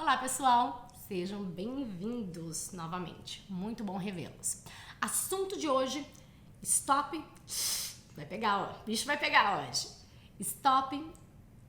Olá pessoal, sejam bem-vindos novamente, muito bom revê-los. Assunto de hoje, stop, vai pegar, ó, o bicho vai pegar hoje. Stop,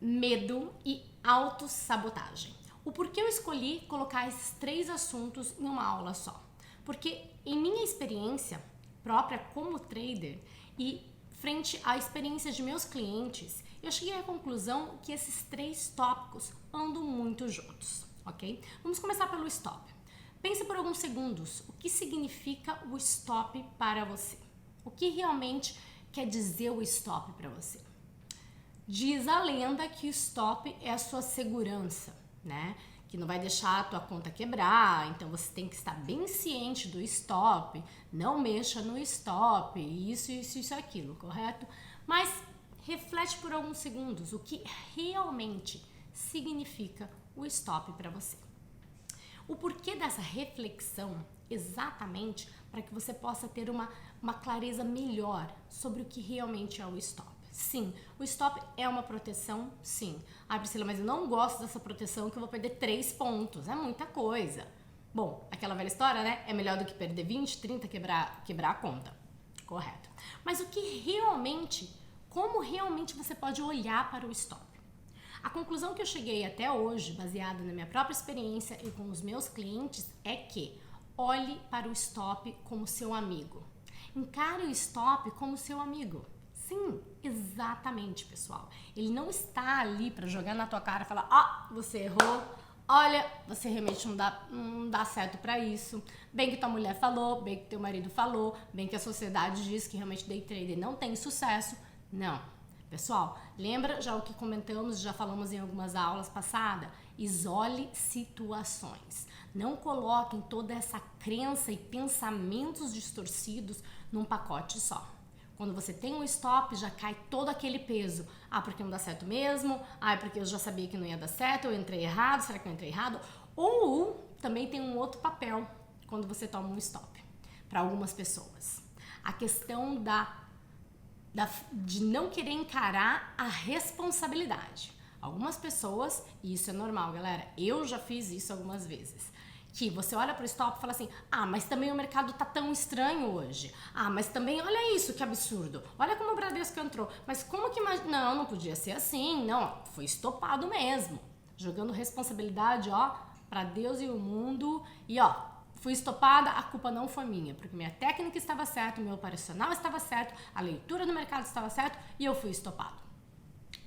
medo e autossabotagem. O porquê eu escolhi colocar esses três assuntos em uma aula só? Porque em minha experiência própria como trader e frente à experiência de meus clientes, eu cheguei à conclusão que esses três tópicos andam muito juntos, ok? Vamos começar pelo stop. Pense por alguns segundos o que significa o stop para você. O que realmente quer dizer o stop para você? Diz a lenda que o stop é a sua segurança, né? Que não vai deixar a tua conta quebrar, então você tem que estar bem ciente do stop, não mexa no stop, isso, aquilo, correto? Mas reflete por alguns segundos o que realmente significa o stop para você. O porquê dessa reflexão, exatamente para que você possa ter uma clareza melhor sobre o que realmente é o stop. Sim, o stop é uma proteção, sim. Ah, Priscila, mas eu não gosto dessa proteção que eu vou perder 3 pontos, é muita coisa. Bom, aquela velha história, né? É melhor do que perder 20, 30, quebrar a conta. Correto. Mas o que realmente, como realmente você pode olhar para o stop? A conclusão que eu cheguei até hoje, baseada na minha própria experiência e com os meus clientes, é que olhe para o stop como seu amigo. Encare o stop como seu amigo. Sim, exatamente, pessoal. Ele não está ali para jogar na tua cara e falar: você errou, olha, você realmente não dá certo para isso. Bem que tua mulher falou, bem que teu marido falou, bem que a sociedade diz que realmente day trader não tem sucesso. Não. Pessoal, lembra já o que comentamos, já falamos em algumas aulas passadas? Isole situações. Não coloquem toda essa crença e pensamentos distorcidos num pacote só. Quando você tem um stop, já cai todo aquele peso. Ah, porque não dá certo mesmo? Ah, porque eu já sabia que não ia dar certo, eu entrei errado, será que eu entrei errado? Ou também tem um outro papel quando você toma um stop, para algumas pessoas. A questão de não querer encarar a responsabilidade. Algumas pessoas, e isso é normal, galera, eu já fiz isso algumas vezes, que você olha para o stop e fala assim: mas também o mercado tá tão estranho hoje. Mas também, olha isso, que absurdo. Olha como o Bradesco entrou. Mas como que... Não podia ser assim. Não, foi estopado mesmo. Jogando responsabilidade, para Deus e o mundo. E, fui estopada, a culpa não foi minha. Porque minha técnica estava certa, o meu operacional estava certo, a leitura do mercado estava certo e eu fui estopado.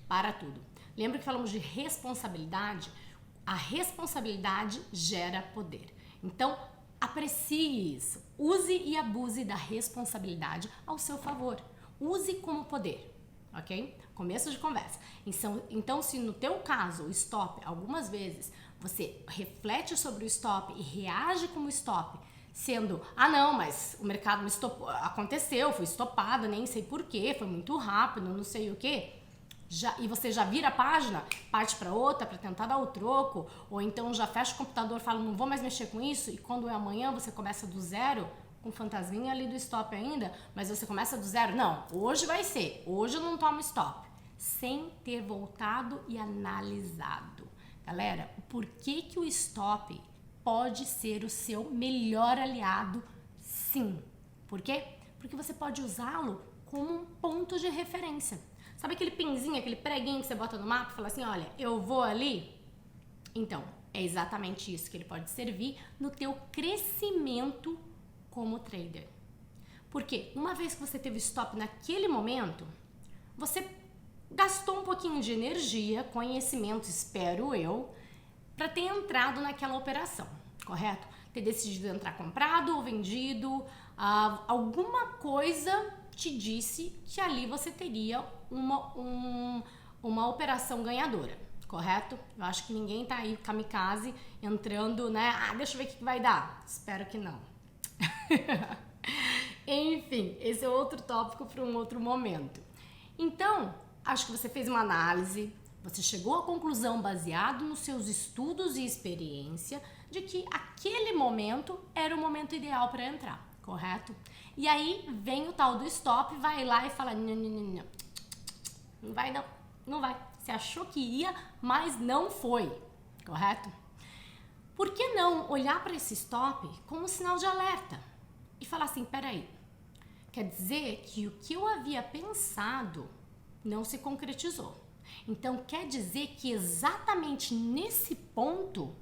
Para tudo. Lembra que falamos de responsabilidade? A responsabilidade gera poder. Então, aprecie isso. Use e abuse da responsabilidade ao seu favor. Use como poder, ok? Começo de conversa. Então, se no teu caso o stop, algumas vezes, você reflete sobre o stop e reage como stop, sendo: não, mas o mercado me estopou, aconteceu, fui estopada, nem sei porquê, foi muito rápido, não sei o quê. E você já vira a página, parte para outra para tentar dar o troco, ou então já fecha o computador, fala: não vou mais mexer com isso, e quando é amanhã você começa do zero, com o fantasminha ali do stop ainda, mas você começa do zero. Não, hoje vai ser, hoje eu não tomo stop, sem ter voltado e analisado. Galera, por que o stop pode ser o seu melhor aliado? Sim. Por quê? Porque você pode usá-lo como um ponto de referência. Sabe aquele pinzinho, aquele preguinho que você bota no mapa e fala assim: olha, eu vou ali? Então, é exatamente isso que ele pode servir no teu crescimento como trader. Porque uma vez que você teve stop naquele momento, você gastou um pouquinho de energia, conhecimento, espero eu, para ter entrado naquela operação, correto? Ter decidido entrar comprado ou vendido, alguma coisa te disse que ali você teria uma operação ganhadora, correto? Eu acho que ninguém tá aí kamikaze entrando, né? Deixa eu ver o que vai dar. Espero que não. Enfim, esse é outro tópico para um outro momento. Então, acho que você fez uma análise, você chegou à conclusão, baseado nos seus estudos e experiência, de que aquele momento era o momento ideal para entrar, correto? E aí vem o tal do stop, vai lá e fala: não vai. Você achou que ia, mas não foi, correto? Por que não olhar para esse stop como um sinal de alerta e falar assim, peraí, quer dizer que o que eu havia pensado não se concretizou. Então quer dizer que exatamente nesse ponto,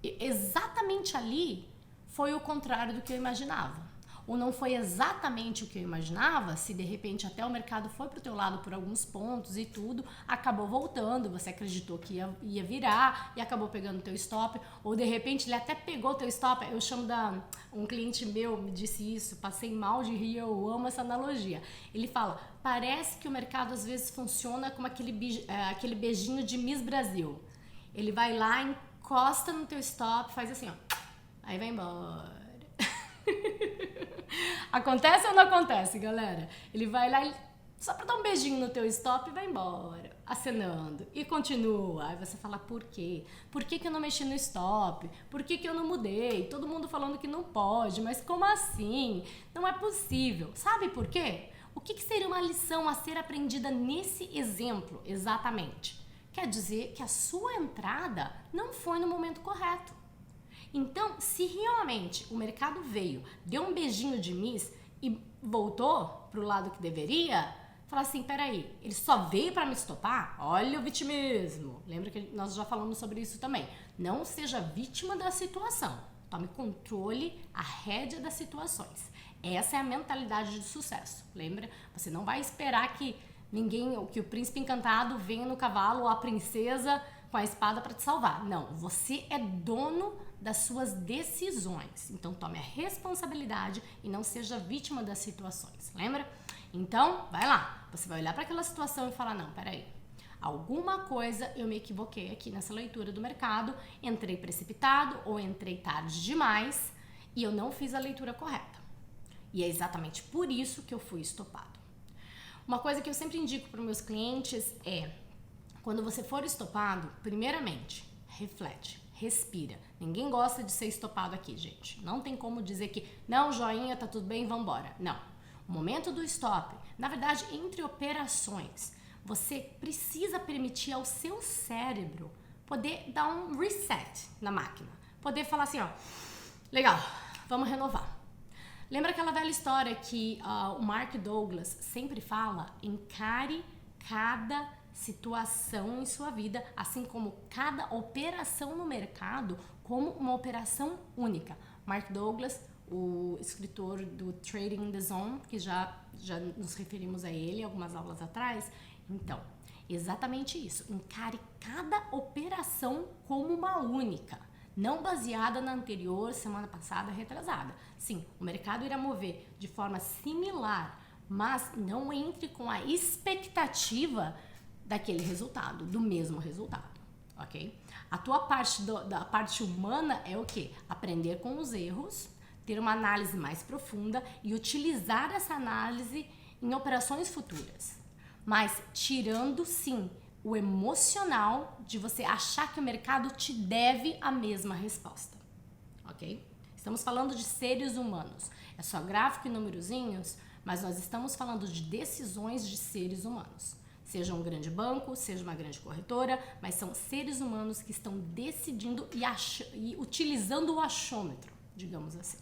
exatamente ali, foi o contrário do que eu imaginava. Ou não foi exatamente o que eu imaginava, se de repente até o mercado foi pro teu lado por alguns pontos e tudo, acabou voltando, você acreditou que ia virar e acabou pegando o teu stop, ou de repente ele até pegou o teu stop, eu chamo um cliente meu me disse isso, passei mal de rir, eu amo essa analogia. Ele fala, parece que o mercado às vezes funciona como aquele beijinho de Miss Brasil. Ele vai lá, encosta no teu stop, faz assim, ó, aí vai embora. Acontece ou não acontece, galera? Ele vai lá e só pra dar um beijinho no teu stop e vai embora, acenando. E continua. Aí você fala, por quê? Por que eu não mexi no stop? Por que eu não mudei? Todo mundo falando que não pode, mas como assim? Não é possível. Sabe por quê? O que seria uma lição a ser aprendida nesse exemplo, exatamente? Quer dizer que a sua entrada não foi no momento correto. Então, se realmente o mercado veio, deu um beijinho de Miss e voltou pro lado que deveria, fala assim, peraí, ele só veio para me estopar? Olha o vitimismo. Lembra que nós já falamos sobre isso também. Não seja vítima da situação. Tome controle, a rédea das situações. Essa é a mentalidade de sucesso. Lembra? Você não vai esperar que o príncipe encantado venha no cavalo ou a princesa com a espada para te salvar. Não, você é dono das suas decisões. Então tome a responsabilidade e não seja vítima das situações. Lembra? Então, vai lá. Você vai olhar para aquela situação e falar, não, peraí. Alguma coisa eu me equivoquei aqui nessa leitura do mercado, entrei precipitado ou entrei tarde demais e eu não fiz a leitura correta. E é exatamente por isso que eu fui estopado. Uma coisa que eu sempre indico para os meus clientes é, quando você for estopado, primeiramente, reflete, respira. Ninguém gosta de ser estopado aqui, gente. Não tem como dizer que, não, joinha, tá tudo bem, vambora. Não. O momento do stop, na verdade, entre operações, você precisa permitir ao seu cérebro poder dar um reset na máquina. Poder falar assim, ó, legal, vamos renovar. Lembra aquela velha história que o Mark Douglas sempre fala? Encare cada situação em sua vida, assim como cada operação no mercado, como uma operação única. Mark Douglas, o escritor do Trading in the Zone, que já nos referimos a ele algumas aulas atrás. Então, exatamente isso. Encare cada operação como uma única, não baseada na anterior, semana passada, retrasada. Sim, o mercado irá mover de forma similar, mas não entre com a expectativa daquele resultado, do mesmo resultado, ok? A tua parte da parte humana é o quê? Aprender com os erros, ter uma análise mais profunda e utilizar essa análise em operações futuras. Mas tirando, sim, o emocional de você achar que o mercado te deve a mesma resposta, ok? Estamos falando de seres humanos. É só gráfico e númerozinhos, mas nós estamos falando de decisões de seres humanos. Seja um grande banco, seja uma grande corretora, mas são seres humanos que estão decidindo e utilizando o achômetro, digamos assim.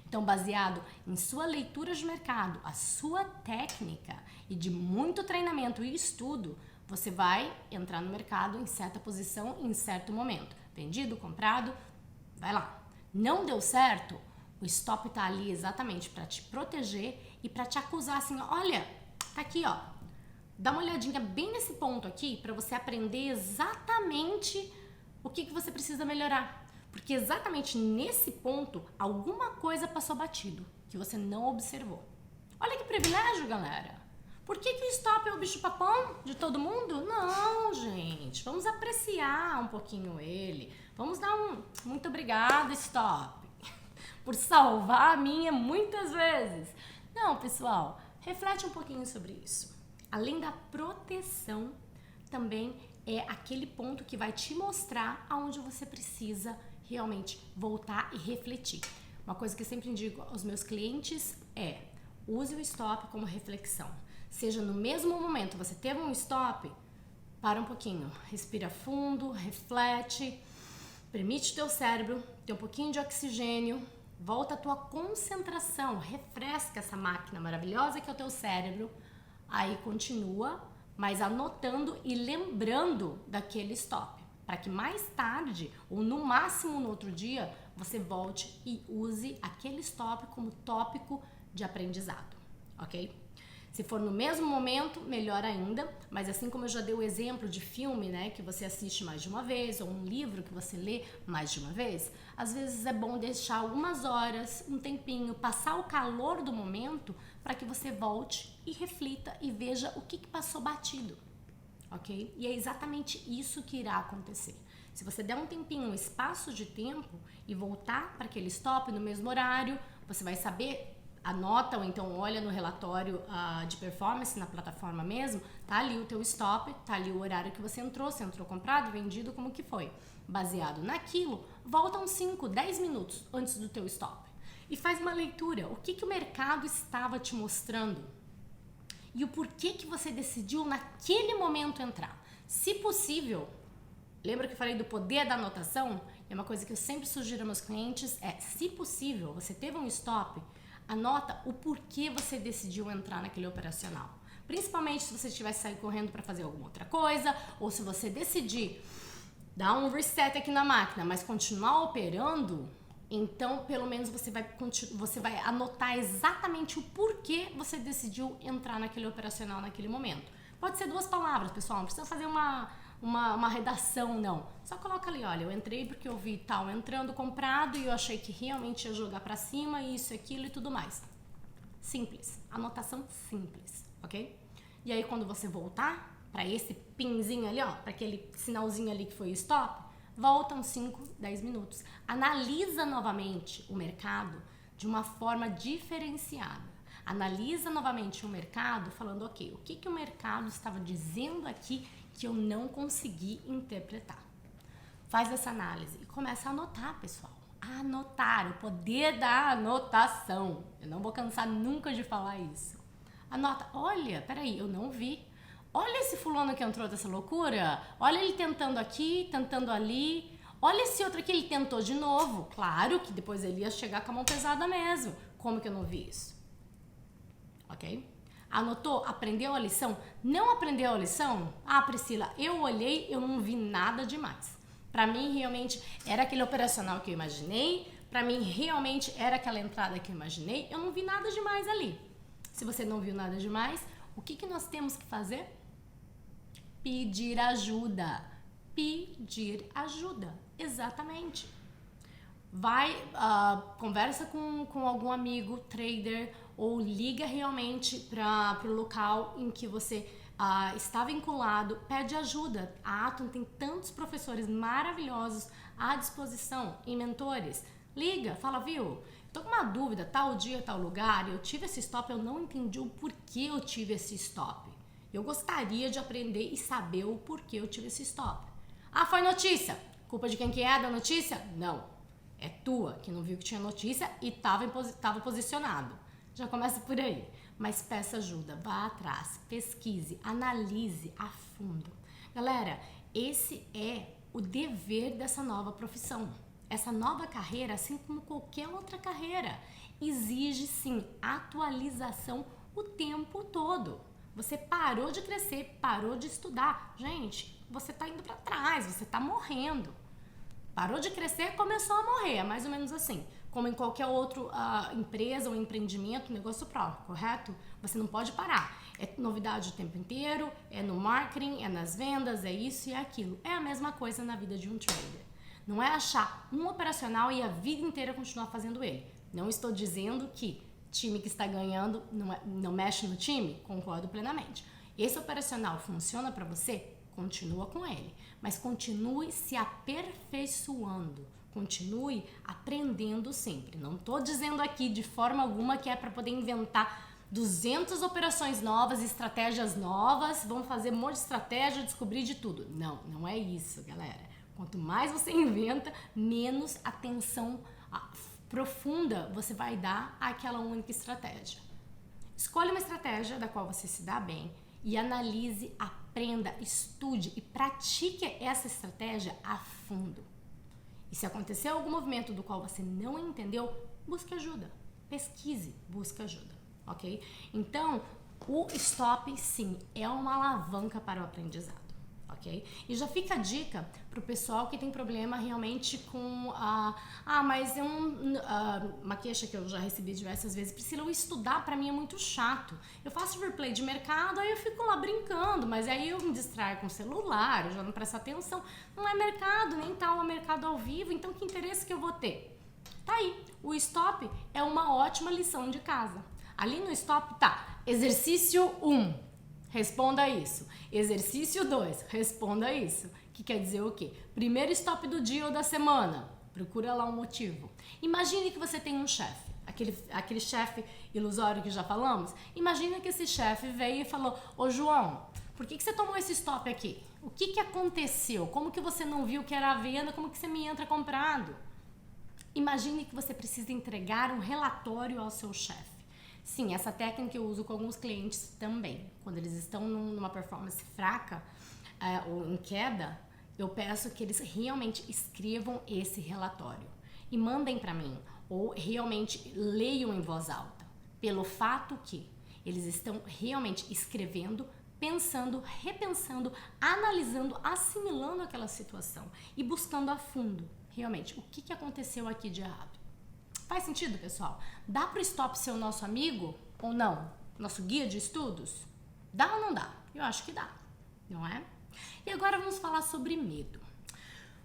Então, baseado em sua leitura de mercado, a sua técnica e de muito treinamento e estudo, você vai entrar no mercado em certa posição em certo momento. Vendido, comprado, vai lá. Não deu certo, o stop tá ali exatamente para te proteger e para te acusar assim, olha, tá aqui, ó. Dá uma olhadinha bem nesse ponto aqui para você aprender exatamente o que você precisa melhorar. Porque exatamente nesse ponto, alguma coisa passou batido que você não observou. Olha que privilégio, galera. Por que o stop é o bicho-papão de todo mundo? Não, gente. Vamos apreciar um pouquinho ele. Vamos dar um muito obrigado, stop, por salvar a minha muitas vezes. Não, pessoal, reflete um pouquinho sobre isso. Além da proteção, também é aquele ponto que vai te mostrar aonde você precisa realmente voltar e refletir. Uma coisa que eu sempre digo aos meus clientes é: use o stop como reflexão. Seja no mesmo momento, você teve um stop, para um pouquinho, respira fundo, reflete, permite o teu cérebro ter um pouquinho de oxigênio, volta a tua concentração, refresca essa máquina maravilhosa que é o teu cérebro, aí continua, mas anotando e lembrando daquele stop, para que mais tarde, ou no máximo no outro dia, você volte e use aquele stop como tópico de aprendizado, ok? Se for no mesmo momento, melhor ainda, mas assim como eu já dei o exemplo de filme, né, que você assiste mais de uma vez, ou um livro que você lê mais de uma vez, às vezes é bom deixar algumas horas, um tempinho, passar o calor do momento para que você volte e reflita e veja o que passou batido, ok? E é exatamente isso que irá acontecer. Se você der um tempinho, um espaço de tempo e voltar para aquele stop no mesmo horário, você vai saber. Anota ou então olha no relatório de performance na plataforma mesmo, tá ali o teu stop, tá ali o horário que você entrou comprado, vendido, como que foi. Baseado naquilo, volta uns 5, 10 minutos antes do teu stop e faz uma leitura. O que o mercado estava te mostrando e o porquê que você decidiu naquele momento entrar. Se possível, lembra que eu falei do poder da anotação? É uma coisa que eu sempre sugiro aos meus clientes, se possível, você teve um stop, anota o porquê você decidiu entrar naquele operacional. Principalmente se você tivesse saído correndo para fazer alguma outra coisa, ou se você decidir dar um reset aqui na máquina, mas continuar operando, então pelo menos você vai anotar exatamente o porquê você decidiu entrar naquele operacional naquele momento. Pode ser 2 palavras, pessoal, não precisa fazer uma redação, não. Só coloca ali, olha, eu entrei porque eu vi tal entrando comprado e eu achei que realmente ia jogar pra cima, isso, aquilo e tudo mais. Simples, anotação simples, ok? E aí quando você voltar pra esse pinzinho ali, ó, pra aquele sinalzinho ali que foi o stop, volta uns 5, 10 minutos. Analisa novamente o mercado de uma forma diferenciada. Analisa novamente o mercado falando, ok, o que o mercado estava dizendo aqui que eu não consegui interpretar. Faz essa análise e começa a anotar, pessoal. A anotar, o poder da anotação. Eu não vou cansar nunca de falar isso. Anota, olha, peraí, eu não vi. Olha esse fulano que entrou dessa loucura. Olha ele tentando aqui, tentando ali. Olha esse outro aqui, ele tentou de novo. Claro que depois ele ia chegar com a mão pesada mesmo. Como que eu não vi isso? Ok? Anotou? Aprendeu a lição? Não aprendeu a lição? Ah, Priscila, eu olhei, eu não vi nada demais. Pra mim, realmente, era aquele operacional que eu imaginei. Pra mim, realmente, era aquela entrada que eu imaginei. Eu não vi nada demais ali. Se você não viu nada demais, o que nós temos que fazer? Pedir ajuda. Pedir ajuda. Exatamente. Vai, conversa com algum amigo, trader, ou liga realmente para o local em que você está vinculado, pede ajuda. A Atom tem tantos professores maravilhosos à disposição e mentores. Liga, fala, viu? Tô com uma dúvida, tal dia, tal lugar, eu tive esse stop, eu não entendi o porquê eu tive esse stop. Eu gostaria de aprender e saber o porquê eu tive esse stop. Ah, foi notícia. Culpa de quem que é da notícia? Não. É tua, que não viu que tinha notícia e estava posicionado. Já começa por aí. Mas peça ajuda, vá atrás, pesquise, analise a fundo. Galera, esse é o dever dessa nova profissão. Essa nova carreira, assim como qualquer outra carreira, exige sim atualização o tempo todo. Você parou de crescer, parou de estudar. Gente, você está indo para trás, você está morrendo. Parou de crescer, começou a morrer, é mais ou menos assim. Como em qualquer outra empresa ou empreendimento, negócio próprio, correto? Você não pode parar. É novidade o tempo inteiro, é no marketing, é nas vendas, é isso e é aquilo. É a mesma coisa na vida de um trader. Não é achar um operacional e a vida inteira continuar fazendo ele. Não estou dizendo que time que está ganhando não mexe no time, concordo plenamente. Esse operacional funciona para você? Continua com ele, mas continue se aperfeiçoando, continue aprendendo sempre. Não estou dizendo aqui de forma alguma que é para poder inventar 200 operações novas, estratégias novas, vamos fazer um monte de estratégia, descobrir de tudo. Não, não é isso, galera. Quanto mais você inventa, menos atenção profunda você vai dar àquela única estratégia. Escolha uma estratégia da qual você se dá bem e analise, aprenda, estude e pratique essa estratégia a fundo. E E se acontecer algum movimento do qual você não entendeu, busque ajuda. Pesquise, busque ajuda, ok? Então, o stop, sim, é uma alavanca para o aprendizado, ok? E já fica a dica pro pessoal que tem problema realmente com mas uma queixa que eu já recebi diversas vezes: Priscila, eu estudar pra mim é muito chato. Eu faço replay de mercado, aí eu fico lá brincando, mas aí eu me distraio com o celular, eu já não presto atenção. Não é mercado, nem tá um mercado ao vivo, então que interesse que eu vou ter? Tá aí, o stop é uma ótima lição de casa. Ali no stop tá, exercício 1, responda isso. Exercício 2, responda isso. Que quer dizer o quê? Primeiro stop do dia ou da semana, procura lá um motivo. Imagine que você tem um chefe, aquele chefe ilusório que já falamos. Imagina que esse chefe veio e falou: ô João, por que você tomou esse stop aqui? O que aconteceu? Como que você não viu que era a venda? Como que você me entra comprado? Imagine que você precisa entregar um relatório ao seu chefe. Sim, essa técnica eu uso com alguns clientes também. Quando eles estão numa performance fraca ou em queda, eu peço que eles realmente escrevam esse relatório e mandem para mim, ou realmente leiam em voz alta, pelo fato que eles estão realmente escrevendo, pensando, repensando, analisando, assimilando aquela situação e buscando a fundo, realmente, o que aconteceu aqui de errado. Faz sentido, pessoal? Dá pro stop ser o nosso amigo ou não? Nosso guia de estudos? Dá ou não dá? Eu acho que dá, não é? E agora vamos falar sobre medo.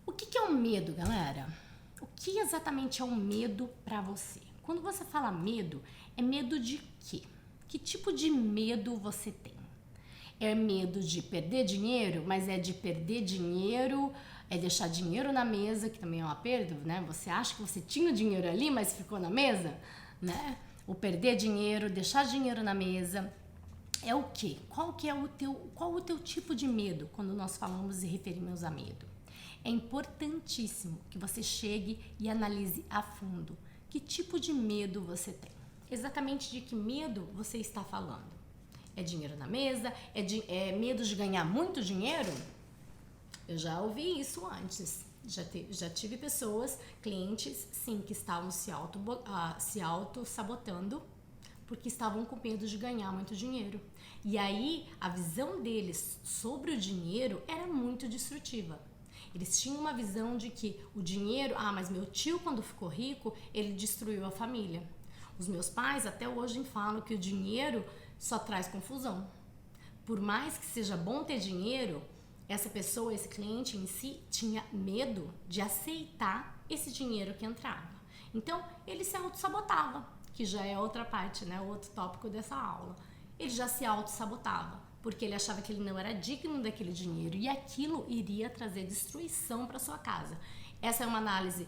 O que é o medo, galera? O que exatamente é o medo pra você? Quando você fala medo, é medo de quê? Que tipo de medo você tem? É medo de perder dinheiro, mas é de perder dinheiro, é deixar dinheiro na mesa, que também é uma perda, né? Você acha que você tinha o dinheiro ali, mas ficou na mesa, né? O perder dinheiro, deixar dinheiro na mesa, é o quê? Qual o teu tipo de medo quando nós falamos e referimos a medo? É importantíssimo que você chegue e analise a fundo que tipo de medo você tem. Exatamente de que medo você está falando. É dinheiro na mesa? É medo de ganhar muito dinheiro? Eu já ouvi isso antes. Já tive pessoas, clientes, sim, que estavam se auto-sabotando porque estavam com medo de ganhar muito dinheiro. E aí, a visão deles sobre o dinheiro era muito destrutiva. Eles tinham uma visão de que o dinheiro, mas meu tio quando ficou rico, ele destruiu a família. Os meus pais até hoje falam que o dinheiro só traz confusão. Por mais que seja bom ter dinheiro, essa pessoa, esse cliente em si, tinha medo de aceitar esse dinheiro que entrava. Então, ele se auto-sabotava, que já é outra parte, né? Outro tópico dessa aula. Ele já se auto-sabotava, porque ele achava que ele não era digno daquele dinheiro e aquilo iria trazer destruição para sua casa. Essa é uma análise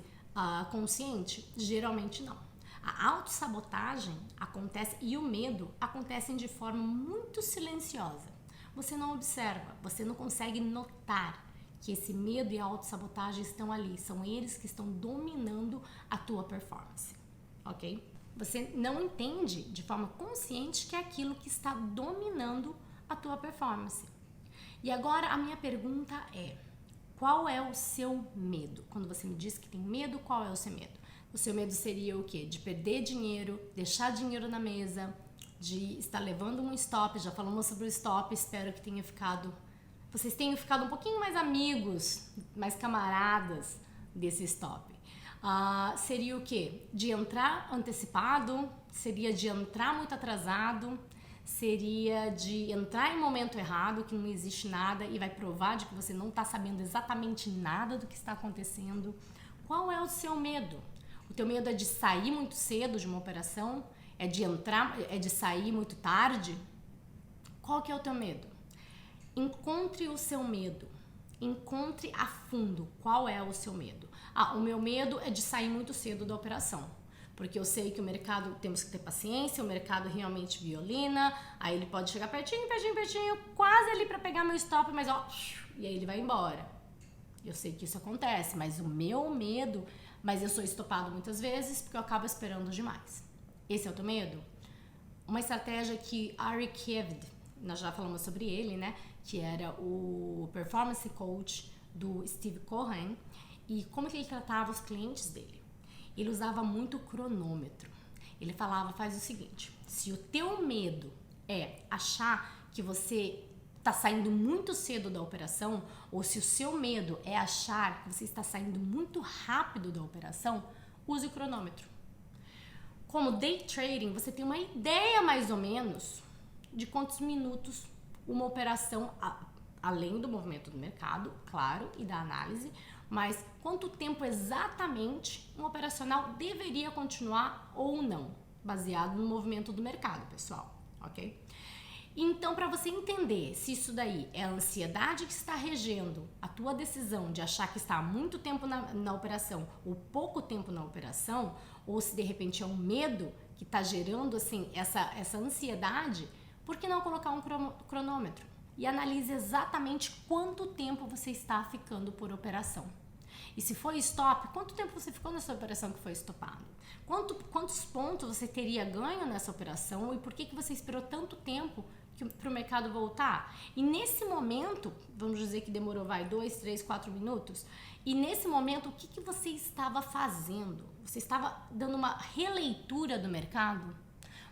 consciente? Geralmente não. A autossabotagem acontece e o medo acontecem de forma muito silenciosa. Você não observa, você não consegue notar que esse medo e a autossabotagem estão ali. São eles que estão dominando a tua performance, ok? Você não entende de forma consciente que é aquilo que está dominando a tua performance. E agora a minha pergunta é: qual é o seu medo? Quando você me diz que tem medo, qual é o seu medo? O seu medo seria o quê? De perder dinheiro, deixar dinheiro na mesa, de estar levando um stop. Já falamos sobre o stop, espero que vocês tenham ficado um pouquinho mais amigos, mais camaradas desse stop. Seria o quê? De entrar antecipado? Seria de entrar muito atrasado? Seria de entrar em momento errado, que não existe nada e vai provar de que você não está sabendo exatamente nada do que está acontecendo? Qual é o seu medo? O teu medo é de sair muito cedo de uma operação? É de sair muito tarde? Qual que é o teu medo? Encontre o seu medo. Encontre a fundo qual é o seu medo. O meu medo é de sair muito cedo da operação. Porque eu sei que o mercado, temos que ter paciência, o mercado realmente violina, aí ele pode chegar pertinho, quase ali para pegar meu stop, mas e aí ele vai embora. Eu sei que isso acontece, mas o meu medo, mas eu sou estopado muitas vezes porque eu acabo esperando demais. Esse é o teu medo? Uma estratégia que Ari Kevd, nós já falamos sobre ele, né? Que era o performance coach do Steve Cohen. E como que ele tratava os clientes dele? Ele usava muito cronômetro. Ele falava, faz o seguinte, se o teu medo é achar que você está saindo muito cedo da operação, ou se o seu medo é achar que você está saindo muito rápido da operação, use o cronômetro. Como day trading, você tem uma ideia mais ou menos de quantos minutos uma operação, além do movimento do mercado, claro, e da análise, mas quanto tempo exatamente um operacional deveria continuar ou não, baseado no movimento do mercado, pessoal, ok? Então, para você entender se isso daí é a ansiedade que está regendo a tua decisão de achar que está há muito tempo na operação ou pouco tempo na operação, ou se de repente é um medo que está gerando assim essa ansiedade, por que não colocar um cronômetro? E analise exatamente quanto tempo você está ficando por operação. E se foi stop, quanto tempo você ficou nessa operação que foi estopado? Quantos pontos você teria ganho nessa operação e por que você esperou tanto tempo para o mercado voltar? E nesse momento, vamos dizer que demorou 2, 3, 4 minutos, e nesse momento o que você estava fazendo? Você estava dando uma releitura do mercado?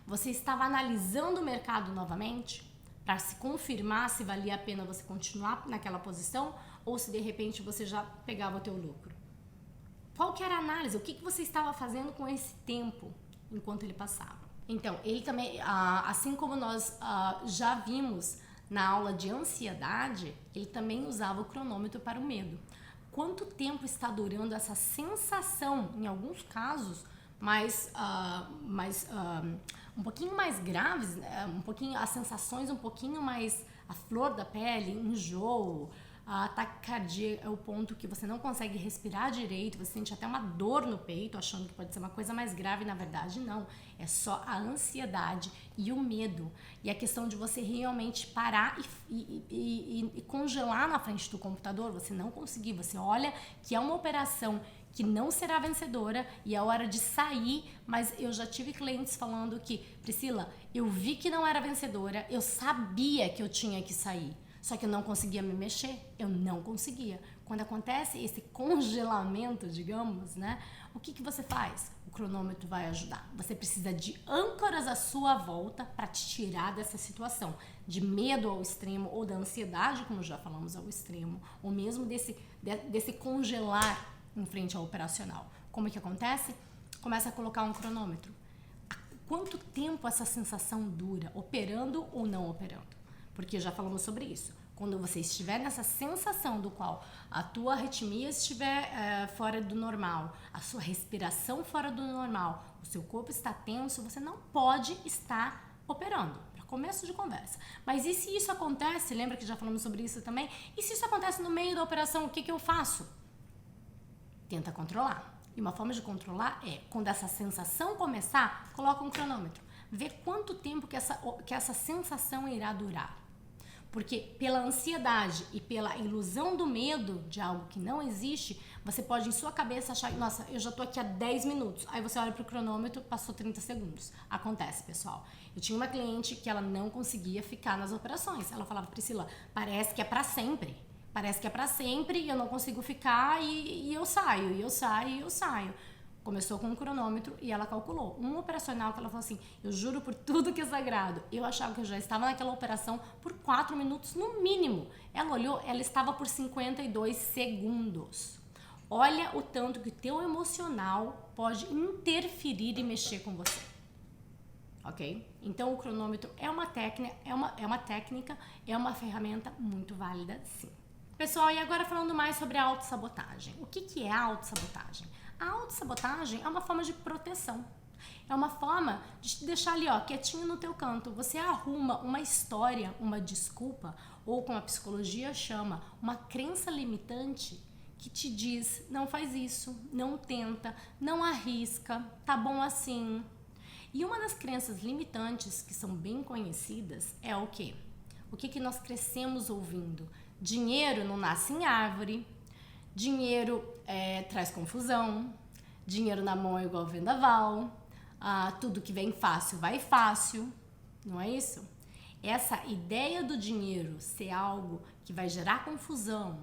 Você estava analisando o mercado novamente para se confirmar se valia a pena você continuar naquela posição ou se de repente você já pegava o teu lucro? Qual que era a análise? O que você estava fazendo com esse tempo enquanto ele passava? Então, ele também, assim como nós já vimos na aula de ansiedade, ele também usava o cronômetro para o medo. Quanto tempo está durando essa sensação, em alguns casos, um pouquinho mais graves, as sensações um pouquinho mais à flor da pele, enjoo, a taquicardia é o ponto que você não consegue respirar direito, você sente até uma dor no peito, achando que pode ser uma coisa mais grave, na verdade não, é só a ansiedade e o medo, e a questão de você realmente parar e congelar na frente do computador, você não conseguir, você olha que é uma operação que não será vencedora e é hora de sair, mas eu já tive clientes falando que, Priscila, eu vi que não era vencedora, eu sabia que eu tinha que sair, só que eu não conseguia me mexer, eu não conseguia. Quando acontece esse congelamento, digamos, né, o que você faz? O cronômetro vai ajudar. Você precisa de âncoras à sua volta para te tirar dessa situação de medo ao extremo ou da ansiedade, como já falamos, ao extremo, ou mesmo desse congelar em frente ao operacional. Como é que acontece? Começa a colocar um cronômetro. Quanto tempo essa sensação dura, operando ou não operando? Porque já falamos sobre isso. Quando você estiver nessa sensação do qual a tua arritmia estiver fora do normal, a sua respiração fora do normal, o seu corpo está tenso, você não pode estar operando. Para começo de conversa. Mas e se isso acontece? Lembra que já falamos sobre isso também? E se isso acontece no meio da operação, o que eu faço? Tenta controlar. E uma forma de controlar é, quando essa sensação começar, coloca um cronômetro. Vê quanto tempo que essa sensação irá durar. Porque pela ansiedade e pela ilusão do medo de algo que não existe, você pode em sua cabeça achar, nossa, eu já tô aqui há 10 minutos. Aí você olha pro cronômetro, passou 30 segundos. Acontece, pessoal. Eu tinha uma cliente que ela não conseguia ficar nas operações. Ela falava, Priscila, parece que é pra sempre. Parece que é pra sempre e eu não consigo ficar e eu saio, e eu saio, e eu saio. Começou com um cronômetro e ela calculou. Um operacional que ela falou assim, eu juro por tudo que é sagrado. Eu achava que eu já estava naquela operação por 4 minutos no mínimo. Ela olhou, ela estava por 52 segundos. Olha o tanto que o teu emocional pode interferir e mexer com você. Ok? Então o cronômetro é uma técnica, é uma ferramenta muito válida, sim. Pessoal, e agora falando mais sobre a autossabotagem. O que é a autossabotagem? A autossabotagem é uma forma de proteção. É uma forma de te deixar ali, ó, quietinho no teu canto. Você arruma uma história, uma desculpa, ou como a psicologia chama, uma crença limitante que te diz, não faz isso, não tenta, não arrisca, tá bom assim. E uma das crenças limitantes que são bem conhecidas é o quê? O que nós crescemos ouvindo? Dinheiro não nasce em árvore, dinheiro traz confusão, dinheiro na mão é igual vendaval, tudo que vem fácil vai fácil, não é isso? Essa ideia do dinheiro ser algo que vai gerar confusão,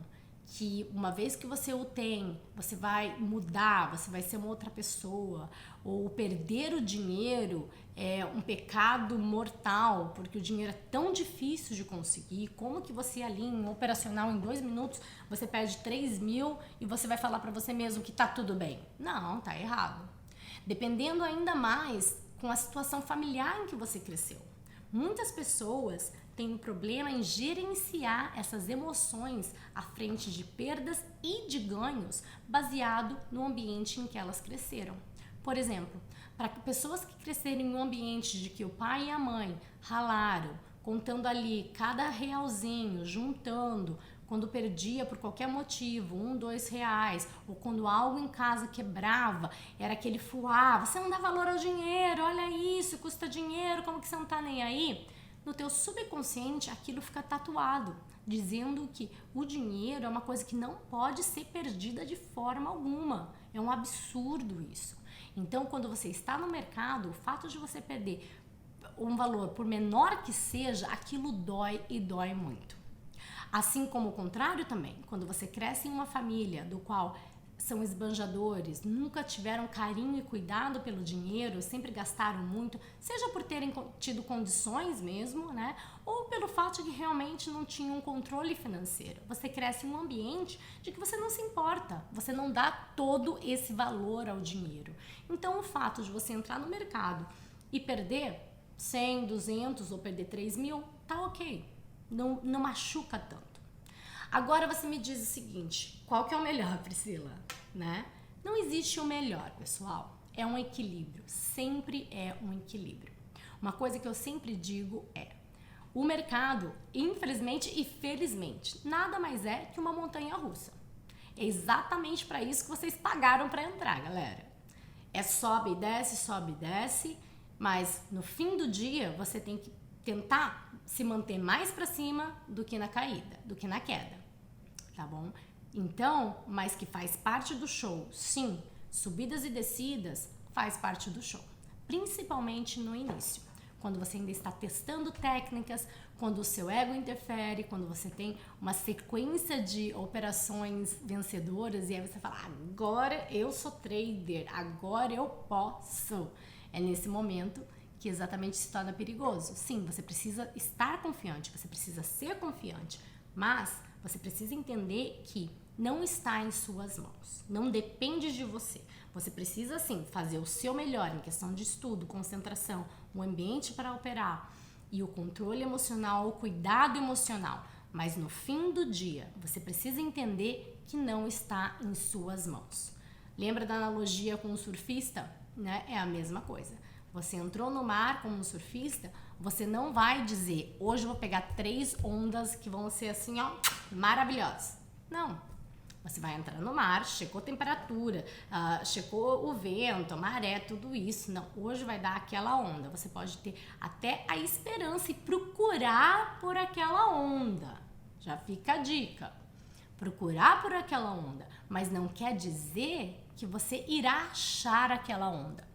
que uma vez que você o tem, você vai mudar, você vai ser uma outra pessoa, ou perder o dinheiro é um pecado mortal, porque o dinheiro é tão difícil de conseguir. Como que você ali em um operacional em 2 minutos, você perde 3 mil e você vai falar para você mesmo que tá tudo bem? Não, tá errado. Dependendo ainda mais com a situação familiar em que você cresceu. Muitas pessoas têm um problema em gerenciar essas emoções à frente de perdas e de ganhos baseado no ambiente em que elas cresceram. Por exemplo, para pessoas que cresceram em um ambiente de que o pai e a mãe ralaram, contando ali cada realzinho, juntando, quando perdia por qualquer motivo, R$1, R$2, ou quando algo em casa quebrava, era aquele fuá, você não dá valor ao dinheiro, olha isso, custa dinheiro, como que você não tá nem aí? No teu subconsciente, aquilo fica tatuado, dizendo que o dinheiro é uma coisa que não pode ser perdida de forma alguma. É um absurdo isso. Então, quando você está no mercado, o fato de você perder um valor, por menor que seja, aquilo dói e dói muito. Assim como o contrário também, quando você cresce em uma família do qual são esbanjadores, nunca tiveram carinho e cuidado pelo dinheiro, sempre gastaram muito, seja por terem tido condições mesmo, né? Ou pelo fato de que realmente não tinham um controle financeiro. Você cresce em um ambiente de que você não se importa, você não dá todo esse valor ao dinheiro. Então o fato de você entrar no mercado e perder 100, 200 ou perder 3 mil, tá ok, não machuca tanto. Agora você me diz o seguinte, qual que é o melhor, Priscila? Né? Não existe o melhor, pessoal. É um equilíbrio, sempre é um equilíbrio. Uma coisa que eu sempre digo é, o mercado, infelizmente e felizmente, nada mais é que uma montanha-russa. É exatamente para isso que vocês pagaram para entrar, galera. É sobe e desce, mas no fim do dia você tem que tentar se manter mais para cima do que na caída, do que na queda. Tá bom? Então, mas que faz parte do show, sim, subidas e descidas faz parte do show, principalmente no início, quando você ainda está testando técnicas, quando o seu ego interfere, quando você tem uma sequência de operações vencedoras e aí você fala, agora eu sou trader, agora eu posso. É nesse momento que exatamente se torna perigoso. Sim, você precisa estar confiante, você precisa ser confiante, mas você precisa entender que não está em suas mãos, não depende de você. Você precisa, sim, fazer o seu melhor em questão de estudo, concentração, o ambiente para operar e o controle emocional, o cuidado emocional. Mas no fim do dia, você precisa entender que não está em suas mãos. Lembra da analogia com o surfista? Né? É a mesma coisa. Você entrou no mar como um surfista, você não vai dizer, hoje eu vou pegar 3 ondas que vão ser assim, ó, maravilhosas. Não. Você vai entrar no mar, checou a temperatura, checou o vento, a maré, tudo isso. Não, hoje vai dar aquela onda. Você pode ter até a esperança e procurar por aquela onda. Já fica a dica. Procurar por aquela onda, mas não quer dizer que você irá achar aquela onda.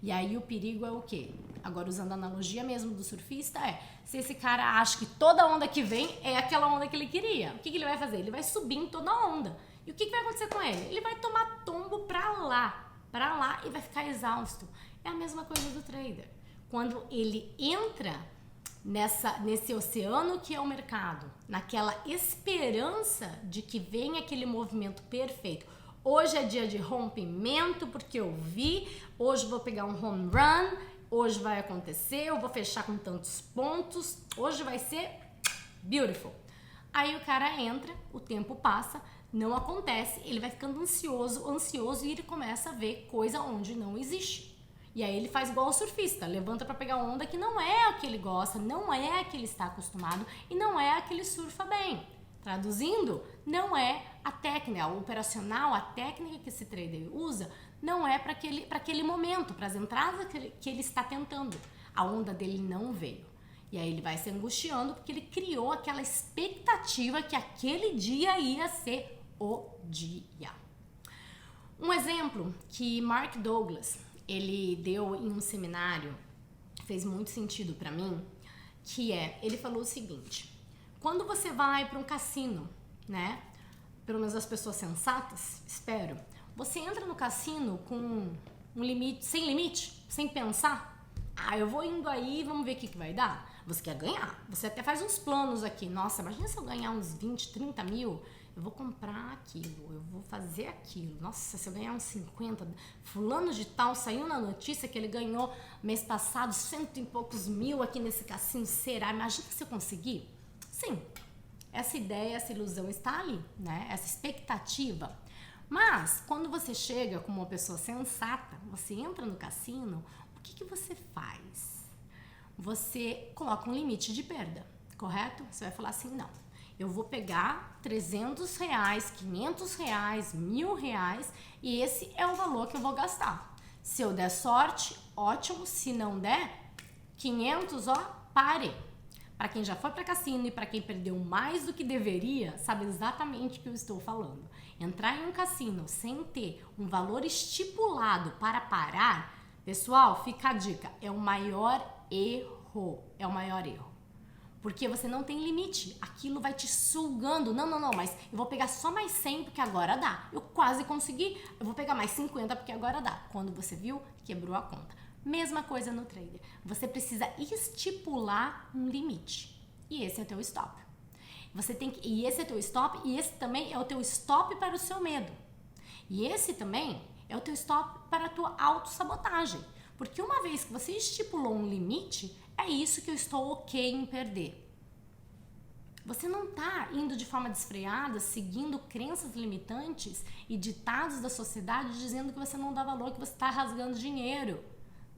E aí o perigo é o quê? Agora usando a analogia mesmo do surfista se esse cara acha que toda onda que vem é aquela onda que ele queria, o que ele vai fazer? Ele vai subir em toda a onda. E o que vai acontecer com ele? Ele vai tomar tombo pra lá e vai ficar exausto. É a mesma coisa do trader. Quando ele entra nesse oceano que é o mercado, naquela esperança de que venha aquele movimento perfeito. Hoje é dia de rompimento, porque eu vi, hoje vou pegar um home run, hoje vai acontecer, eu vou fechar com tantos pontos, hoje vai ser beautiful. Aí o cara entra, o tempo passa, não acontece, ele vai ficando ansioso e ele começa a ver coisa onde não existe. E aí ele faz igual o surfista, levanta para pegar onda que não é a que ele gosta, não é a que ele está acostumado e não é a que ele surfa bem. Traduzindo, não é a técnica, o operacional, a técnica que esse trader usa, não é para aquele momento, para as entradas que ele está tentando. A onda dele não veio. E aí ele vai se angustiando porque ele criou aquela expectativa que aquele dia ia ser o dia. Um exemplo que Mark Douglas, ele deu em um seminário, fez muito sentido para mim, que ele falou o seguinte: quando você vai para um cassino, né? pelo menos as pessoas sensatas, espero, você entra no cassino com um limite, sem pensar. Eu vou indo aí, vamos ver o que vai dar. Você quer ganhar, você até faz uns planos aqui. Nossa, imagina se eu ganhar uns 20, 30 mil, eu vou comprar aquilo, eu vou fazer aquilo. Nossa, se eu ganhar uns 50, fulano de tal, saiu na notícia que ele ganhou mês passado 100 e poucos mil aqui nesse cassino, será? Imagina se eu conseguir. Sim, essa ideia, essa ilusão está ali, né? Essa expectativa. Mas, quando você chega como uma pessoa sensata, você entra no cassino, o que você faz? Você coloca um limite de perda, correto? Você vai falar assim, não, eu vou pegar 300 reais, 500 reais, 1.000 reais e esse é o valor que eu vou gastar. Se eu der sorte, ótimo, se não der, 500, pare. Para quem já foi para cassino e para quem perdeu mais do que deveria, sabe exatamente o que eu estou falando. Entrar em um cassino sem ter um valor estipulado para parar, pessoal, fica a dica, é o maior erro. É o maior erro. Porque você não tem limite. Aquilo vai te sugando. Não, mas eu vou pegar só mais 100 porque agora dá. Eu quase consegui. Eu vou pegar mais 50 porque agora dá. Quando você viu, quebrou a conta. Mesma coisa no trader. Você precisa estipular um limite. E esse é o teu stop. E esse é teu stop e esse também é o teu stop para o seu medo. E esse também é o teu stop para a tua autossabotagem. Porque uma vez que você estipulou um limite, é isso que eu estou ok em perder. Você não está indo de forma desfreada, seguindo crenças limitantes e ditados da sociedade dizendo que você não dá valor, que você está rasgando dinheiro.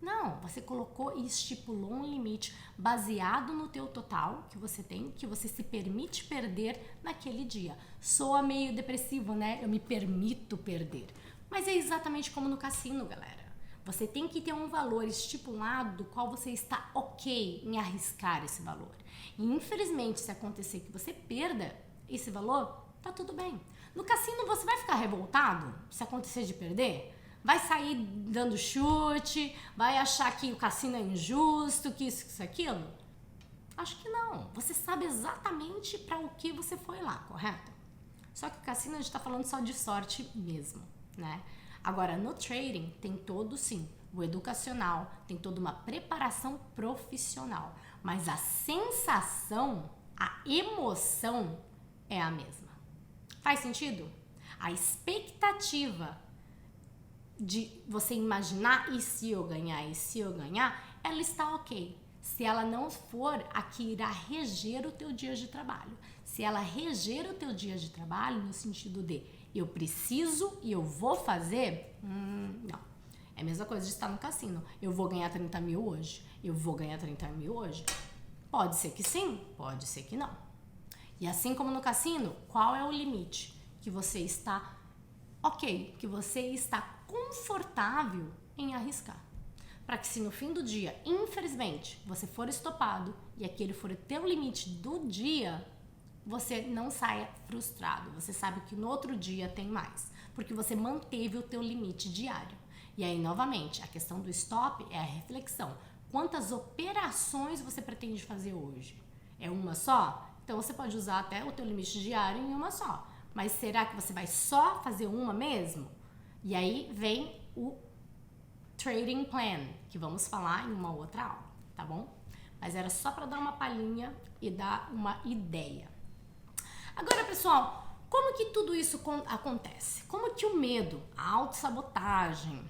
Não, você colocou e estipulou um limite baseado no teu total que você tem, que você se permite perder naquele dia. Soa meio depressivo, né? Eu me permito perder. Mas é exatamente como no cassino, galera. Você tem que ter um valor estipulado do qual você está ok em arriscar esse valor. E infelizmente, se acontecer que você perda esse valor, tá tudo bem. No cassino você vai ficar revoltado se acontecer de perder? Vai sair dando chute? Vai achar que o cassino é injusto, que isso, aquilo? Acho que não. Você sabe exatamente para o que você foi lá, correto? Só que o cassino a gente tá falando só de sorte mesmo, né? Agora, no trading, tem todo, sim, o educacional, tem toda uma preparação profissional. Mas a sensação, a emoção é a mesma. Faz sentido? A expectativa de você imaginar e se eu ganhar, ela está ok. Se ela não for, a que irá reger o teu dia de trabalho. Se ela reger o teu dia de trabalho no sentido de eu preciso e eu vou fazer, não. É a mesma coisa de estar no cassino. Eu vou ganhar 30 mil hoje. Eu vou ganhar 30 mil hoje. Pode ser que sim, pode ser que não. E assim como no cassino, qual é o limite que você está ok, que você está confortável em arriscar? Para que se no fim do dia, infelizmente, você for estopado e aquele for o teu limite do dia, você não saia frustrado. Você sabe que no outro dia tem mais, porque você manteve o teu limite diário. E aí, novamente, a questão do stop é a reflexão. Quantas operações você pretende fazer hoje? É uma só? Então, você pode usar até o teu limite diário em uma só. Mas será que você vai só fazer uma mesmo? E aí vem o trading plan, que vamos falar em uma outra aula, tá bom? Mas era só para dar uma palhinha e dar uma ideia. Agora, pessoal, como que tudo isso acontece? Como que o medo, a autossabotagem,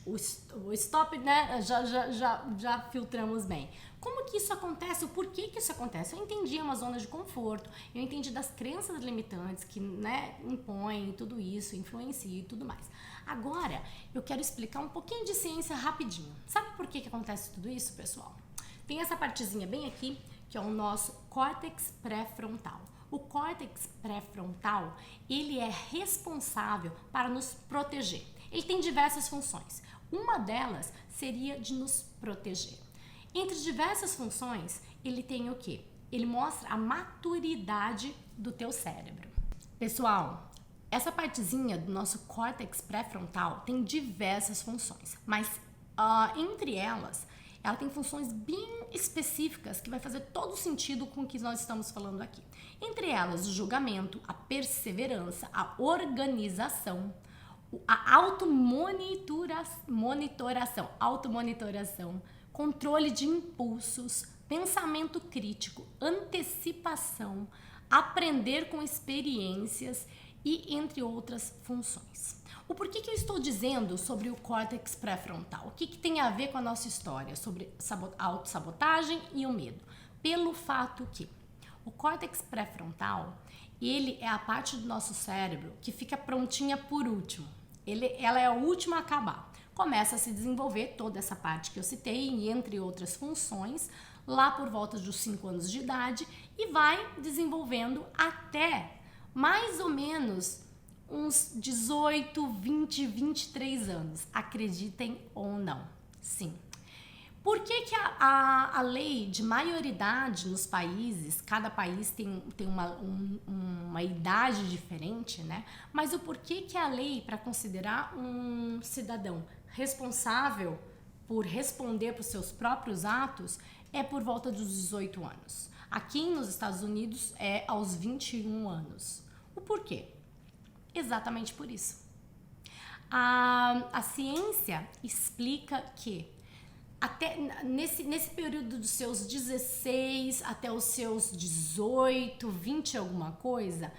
o stop, né? Já filtramos bem. Como que isso acontece? O porquê que isso acontece? Eu entendi uma zona de conforto, eu entendi das crenças limitantes que, né, impõem tudo isso, influenciam e tudo mais. Agora, eu quero explicar um pouquinho de ciência rapidinho. Sabe por que acontece tudo isso, pessoal? Tem essa partezinha bem aqui, que é o nosso córtex pré-frontal. O córtex pré-frontal, ele é responsável para nos proteger. Ele tem diversas funções. Uma delas seria de nos proteger. Entre diversas funções, ele tem o quê? Ele mostra a maturidade do teu cérebro. Pessoal, essa partezinha do nosso córtex pré-frontal tem diversas funções, mas entre elas, ela tem funções bem específicas que vai fazer todo sentido com o que nós estamos falando aqui. Entre elas, o julgamento, a perseverança, a organização, a automonitoração, controle de impulsos, pensamento crítico, antecipação, aprender com experiências e entre outras funções. O porquê que eu estou dizendo sobre o córtex pré-frontal? O que tem a ver com a nossa história sobre a autossabotagem e o medo? Pelo fato que o córtex pré-frontal, ele é a parte do nosso cérebro que fica prontinha por último. Ela é a última a acabar. Começa a se desenvolver toda essa parte que eu citei, e entre outras funções, lá por volta dos 5 anos de idade, e vai desenvolvendo até mais ou menos uns 18, 20, 23 anos. Acreditem ou não. Sim. Por que a lei de maioridade nos países, cada país tem uma idade diferente, né? Mas o porquê que a lei, para considerar um cidadão responsável por responder para os seus próprios atos, é por volta dos 18 anos. Aqui nos Estados Unidos é aos 21 anos. O porquê? Exatamente por isso. A ciência explica que até nesse período dos seus 16 até os seus 18, 20 alguma coisa,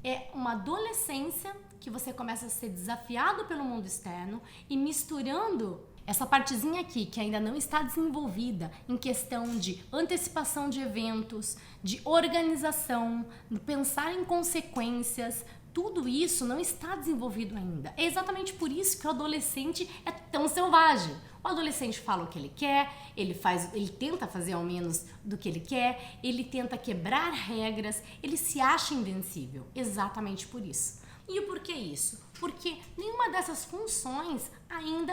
é uma adolescência que você começa a ser desafiado pelo mundo externo e misturando essa partezinha aqui que ainda não está desenvolvida em questão de antecipação de eventos, de organização, de pensar em consequências. Tudo isso não está desenvolvido ainda. É exatamente por isso que o adolescente é tão selvagem. O adolescente fala o que ele quer, ele tenta fazer ao menos do que ele quer, ele tenta quebrar regras, ele se acha invencível. Exatamente por isso. E o porquê isso? Porque nenhuma dessas funções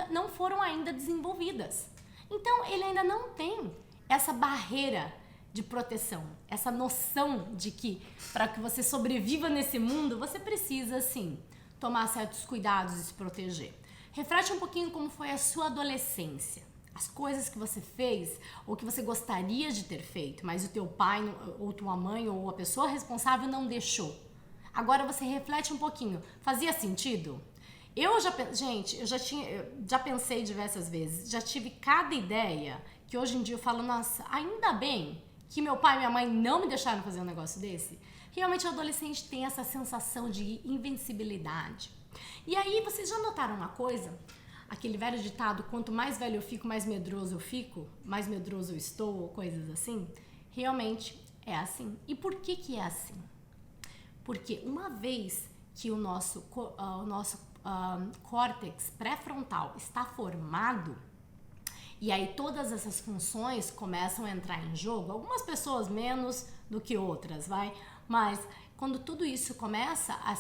não foram desenvolvidas. Então, ele ainda não tem essa barreira de proteção, essa noção de que para que você sobreviva nesse mundo, você precisa, sim, tomar certos cuidados e se proteger. Reflete um pouquinho como foi a sua adolescência. As coisas que você fez ou que você gostaria de ter feito, mas o teu pai ou tua mãe ou a pessoa responsável não deixou. Agora você reflete um pouquinho. Fazia sentido? Eu já pensei diversas vezes, já tive cada ideia que hoje em dia eu falo, nossa, ainda bem que meu pai e minha mãe não me deixaram fazer um negócio desse. Realmente o adolescente tem essa sensação de invencibilidade. E aí vocês já notaram uma coisa? Aquele velho ditado, quanto mais velho eu fico, mais medroso eu fico, mais medroso eu estou, ou coisas assim. Realmente é assim. E por que é assim? Porque uma vez que o nosso córtex pré-frontal está formado, e aí todas essas funções começam a entrar em jogo, algumas pessoas menos do que outras, mas quando tudo isso começa a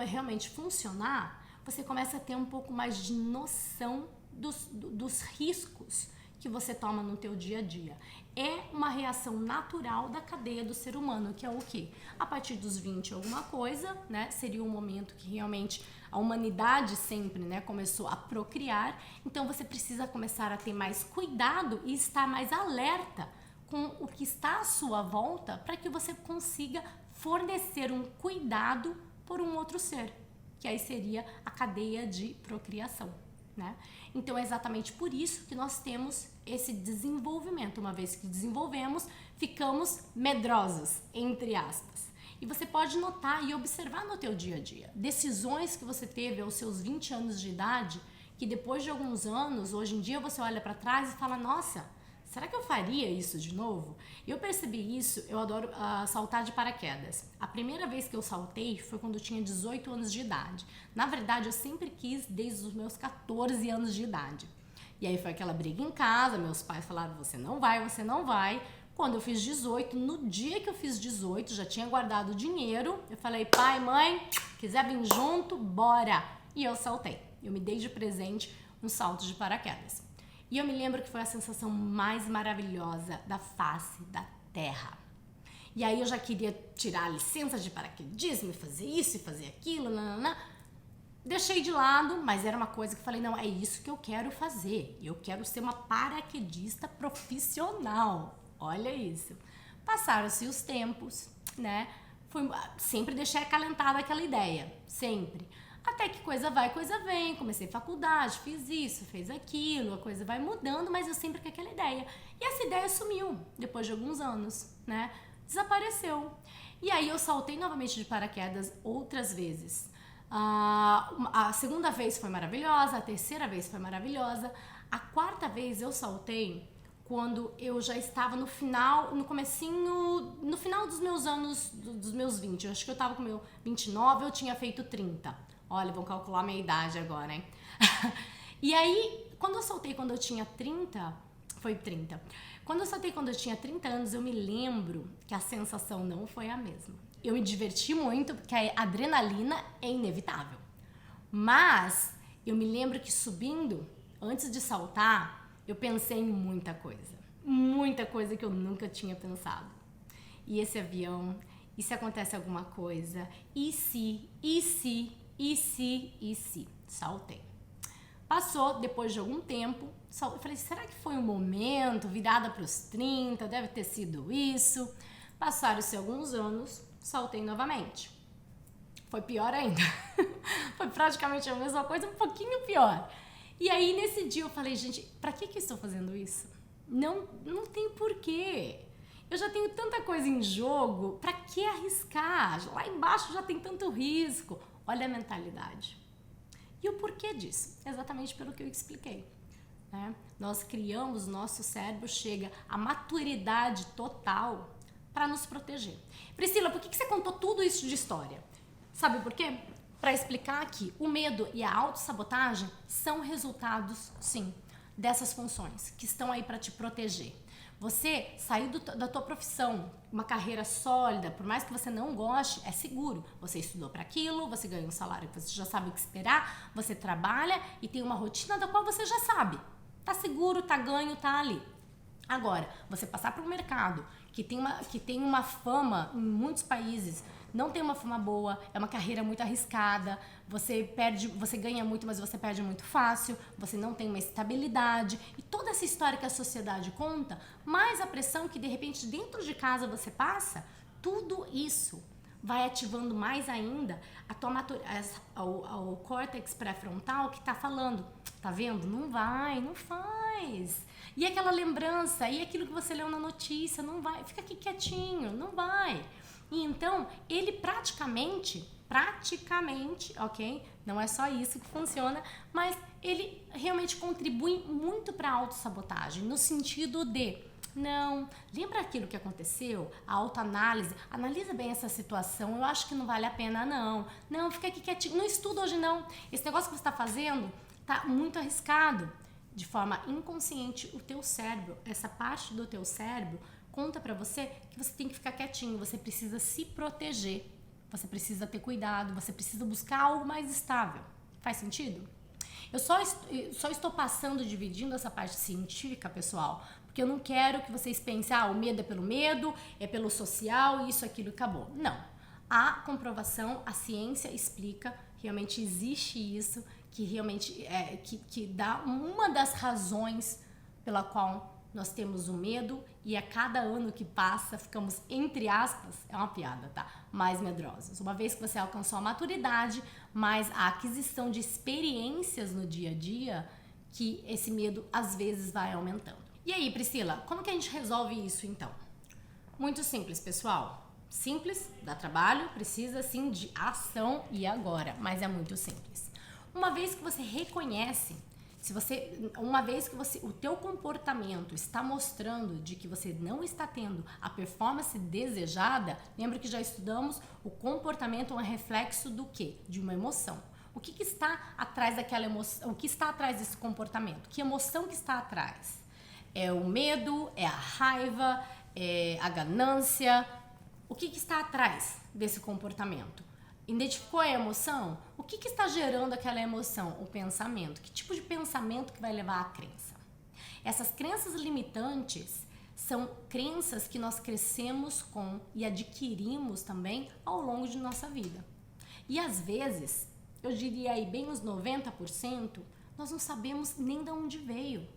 realmente funcionar, você começa a ter um pouco mais de noção dos riscos que você toma no teu dia a dia. É uma reação natural da cadeia do ser humano, que é o quê? A partir dos 20 alguma coisa, né? Seria um momento que realmente a humanidade sempre, né, começou a procriar. Então você precisa começar a ter mais cuidado e estar mais alerta com o que está à sua volta para que você consiga fornecer um cuidado por um outro ser, que aí seria a cadeia de procriação, né? Então é exatamente por isso que nós temos esse desenvolvimento. Uma vez que desenvolvemos, ficamos medrosos, entre aspas. E você pode notar e observar no teu dia a dia decisões que você teve aos seus 20 anos de idade, que depois de alguns anos, hoje em dia você olha para trás e fala, nossa, será que eu faria isso de novo? Eu percebi isso, eu adoro saltar de paraquedas. A primeira vez que eu saltei foi quando eu tinha 18 anos de idade. Na verdade, eu sempre quis desde os meus 14 anos de idade. E aí foi aquela briga em casa, meus pais falaram, você não vai, você não vai. Quando eu fiz 18, no dia que eu fiz 18, já tinha guardado dinheiro, eu falei, pai, mãe, quiser vir junto, bora. E eu saltei. Eu me dei de presente um salto de paraquedas. E eu me lembro que foi a sensação mais maravilhosa da face da terra. E aí eu já queria tirar a licença de paraquedismo e fazer isso e fazer aquilo, nananã. deixei de lado, mas era uma coisa que eu falei, não, é isso que eu quero fazer. Eu quero ser uma paraquedista profissional. Olha isso. Passaram-se os tempos, né? Sempre deixei acalentada aquela ideia, sempre. Até que coisa vai, coisa vem, comecei faculdade, fiz isso, fiz aquilo, a coisa vai mudando, mas eu sempre com aquela ideia. E essa ideia sumiu depois de alguns anos, né? Desapareceu. E aí eu saltei novamente de paraquedas outras vezes. A segunda vez foi maravilhosa, a terceira vez foi maravilhosa, a quarta vez eu saltei quando eu já estava no final, no comecinho, no final dos meus anos, dos meus 20. Eu acho que eu estava com meu 29, eu tinha feito 30. Olha, vão calcular a minha idade agora, hein? E aí, quando eu soltei quando eu tinha 30, foi 30. Quando eu soltei quando eu tinha 30 anos, eu me lembro que a sensação não foi a mesma. Eu me diverti muito, porque a adrenalina é inevitável. Mas, eu me lembro que subindo, antes de saltar, eu pensei em muita coisa que eu nunca tinha pensado. E esse avião, e se acontece alguma coisa? E se? Saltei. Passou, depois de algum tempo, eu falei, será que foi um momento, virada para os 30, deve ter sido isso? Passaram-se alguns anos, saltei novamente. Foi pior ainda. Foi praticamente a mesma coisa, um pouquinho pior. E aí, nesse dia, eu falei, gente, pra que eu estou fazendo isso? Não tem porquê. Eu já tenho tanta coisa em jogo, pra que arriscar? Lá embaixo já tem tanto risco. Olha a mentalidade. E o porquê disso? Exatamente pelo que eu expliquei. Né? Nós criamos, nosso cérebro chega à maturidade total para nos proteger. Priscila, por que você contou tudo isso de história? Sabe por quê? Para explicar que o medo e a autossabotagem são resultados, sim, dessas funções que estão aí para te proteger. Você sair da tua profissão, uma carreira sólida, por mais que você não goste, é seguro. Você estudou para aquilo, você ganha um salário que você já sabe o que esperar, você trabalha e tem uma rotina da qual você já sabe. Tá seguro, tá ganho, tá ali. Agora, você passar para um mercado que tem uma fama em muitos países, não tem uma fama boa, é uma carreira muito arriscada, você ganha muito, mas você perde muito fácil, você não tem uma estabilidade, e toda essa história que a sociedade conta, mais a pressão que de repente dentro de casa você passa, tudo isso vai ativando mais ainda a tua o córtex pré-frontal que tá falando, tá vendo? Não vai, não faz. E aquela lembrança, e aquilo que você leu na notícia, não vai, fica aqui quietinho, não vai. E então, ele praticamente, ok? Não é só isso que funciona, mas ele realmente contribui muito para a autossabotagem, no sentido de, não, lembra aquilo que aconteceu? A autoanálise, analisa bem essa situação, eu acho que não vale a pena não, fica aqui quietinho, não estuda hoje não, esse negócio que você está fazendo tá muito arriscado. De forma inconsciente, o teu cérebro, essa parte do teu cérebro, conta pra você que você tem que ficar quietinho, você precisa se proteger, você precisa ter cuidado, você precisa buscar algo mais estável. Faz sentido? Eu só estou dividindo essa parte científica, pessoal, porque eu não quero que vocês pensem, o medo é pelo medo, é pelo social, isso, aquilo e acabou. Não. A comprovação, a ciência explica, realmente existe isso, que realmente que dá uma das razões pela qual nós temos o medo e a cada ano que passa ficamos, entre aspas, é uma piada, tá? Mais medrosos. Uma vez que você alcançou a maturidade, mais a aquisição de experiências no dia a dia, que esse medo às vezes vai aumentando. E aí, Priscila, como que a gente resolve isso então? Muito simples, pessoal. Simples, dá trabalho, precisa sim de ação e agora, mas é muito simples. Uma vez que você reconhece, o teu comportamento está mostrando de que você não está tendo a performance desejada, lembra que já estudamos, o comportamento é um reflexo do quê? De uma emoção. O que está atrás daquela emoção? O que está atrás desse comportamento? Que emoção que está atrás? É o medo, é a raiva, é a ganância. O que está atrás desse comportamento? Identificou a emoção? O que está gerando aquela emoção? O pensamento. Que tipo de pensamento que vai levar à crença? Essas crenças limitantes são crenças que nós crescemos com e adquirimos também ao longo de nossa vida. E às vezes, eu diria aí bem uns 90%, nós não sabemos nem de onde veio.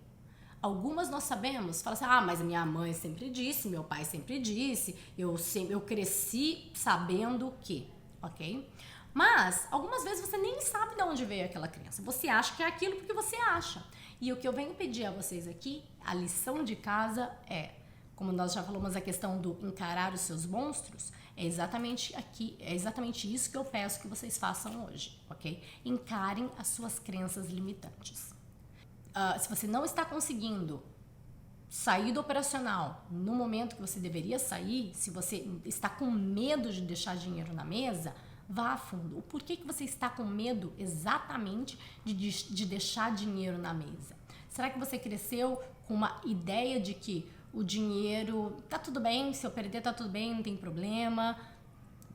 Algumas nós sabemos, fala assim, mas a minha mãe sempre disse, meu pai sempre disse, eu cresci sabendo que, ok? Mas, algumas vezes você nem sabe de onde veio aquela crença. Você acha que é aquilo porque você acha. E o que eu venho pedir a vocês aqui, a lição de casa é, como nós já falamos a questão do encarar os seus monstros, é exatamente isso que eu peço que vocês façam hoje, ok? Encarem as suas crenças limitantes. Se você não está conseguindo sair do operacional no momento que você deveria sair, se você está com medo de deixar dinheiro na mesa, vá a fundo. O porquê que você está com medo exatamente de deixar dinheiro na mesa? Será que você cresceu com uma ideia de que o dinheiro tá tudo bem, se eu perder tá tudo bem, não tem problema?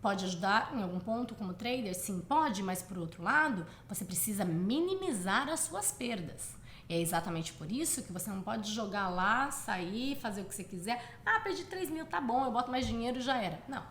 Pode ajudar em algum ponto como trader? Sim, pode, mas por outro lado, você precisa minimizar as suas perdas. É exatamente por isso que você não pode jogar lá, sair, fazer o que você quiser. Perdi 3 mil, tá bom, eu boto mais dinheiro e já era. Não.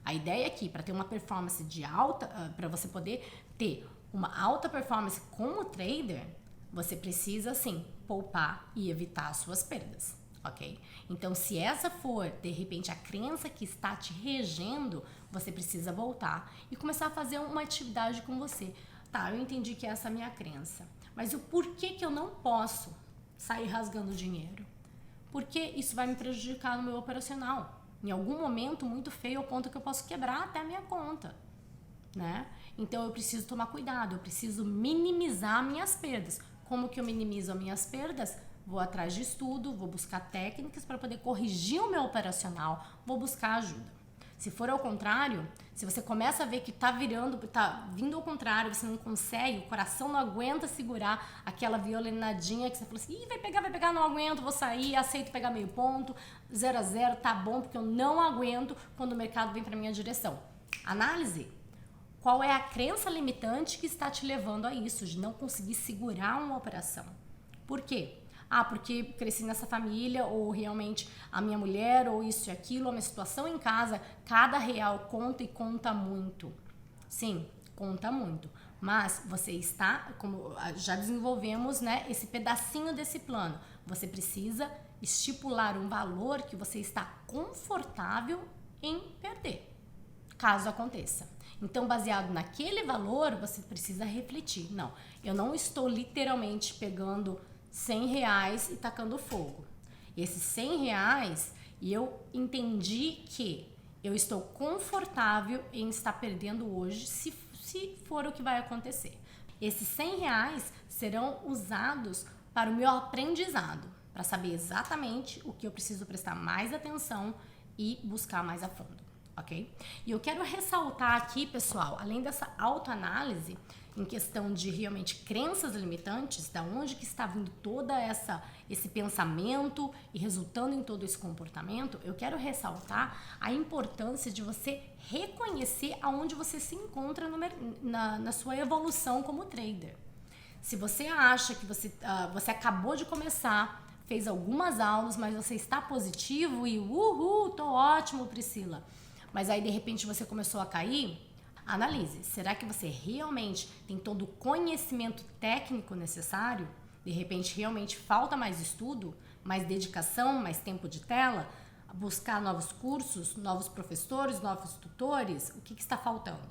A ideia aqui, para ter uma performance de alta, para você poder ter uma alta performance como trader, você precisa, sim, poupar e evitar as suas perdas, ok? Então, se essa for, de repente, a crença que está te regendo, você precisa voltar e começar a fazer uma atividade com você. Tá, eu entendi que essa é a minha crença, mas o porquê que eu não posso sair rasgando dinheiro? Porque isso vai me prejudicar no meu operacional. Em algum momento muito feio, ao ponto que eu posso quebrar até a minha conta, né? Então eu preciso tomar cuidado, eu preciso minimizar minhas perdas. Como que eu minimizo as minhas perdas? Vou atrás de estudo, vou buscar técnicas para poder corrigir o meu operacional, vou buscar ajuda. Se for ao contrário, se você começa a ver que tá vindo ao contrário, você não consegue, o coração não aguenta segurar aquela violinadinha que você falou assim, vai pegar, não aguento, vou sair, aceito pegar meio ponto, 0 a 0, tá bom, porque eu não aguento quando o mercado vem para minha direção. Análise. Qual é a crença limitante que está te levando a isso, de não conseguir segurar uma operação? Por quê? Porque cresci nessa família, ou realmente a minha mulher, ou isso e aquilo, a minha situação em casa, cada real conta e conta muito. Sim, conta muito. Mas você está, como já desenvolvemos, né, esse pedacinho desse plano. Você precisa estipular um valor que você está confortável em perder, caso aconteça. Então, baseado naquele valor, você precisa refletir. Não, eu não estou literalmente pegando R$100 e tacando fogo. Esses R$100, eu entendi que eu estou confortável em estar perdendo hoje, se for o que vai acontecer. Esses R$100 serão usados para o meu aprendizado, para saber exatamente o que eu preciso prestar mais atenção e buscar mais a fundo, ok? E eu quero ressaltar aqui, pessoal, além dessa autoanálise, em questão de realmente crenças limitantes, da onde que está vindo toda esse pensamento e resultando em todo esse comportamento, eu quero ressaltar a importância de você reconhecer aonde você se encontra na sua evolução como trader. Se você acha que você acabou de começar, fez algumas aulas, mas você está positivo e tô ótimo, Priscila, mas aí de repente você começou a cair, analise, será que você realmente tem todo o conhecimento técnico necessário? De repente realmente falta mais estudo, mais dedicação, mais tempo de tela? Buscar novos cursos, novos professores, novos tutores? O que está faltando?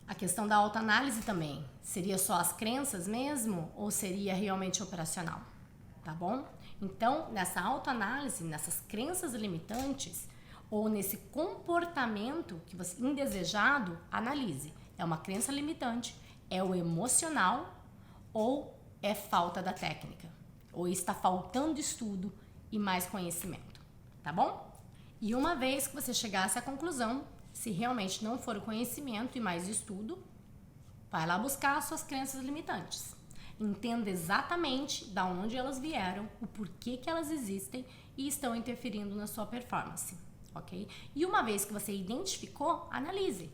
A questão da autoanálise também, seria só as crenças mesmo ou seria realmente operacional? Tá bom? Então, nessa autoanálise, nessas crenças limitantes, ou nesse comportamento que você indesejado, analise. É uma crença limitante, é o emocional ou é falta da técnica? Ou está faltando estudo e mais conhecimento, tá bom? E uma vez que você chegar a essa conclusão, se realmente não for o conhecimento e mais estudo, vai lá buscar as suas crenças limitantes. Entenda exatamente de onde elas vieram, o porquê que elas existem e estão interferindo na sua performance. Ok? E uma vez que você identificou, analise.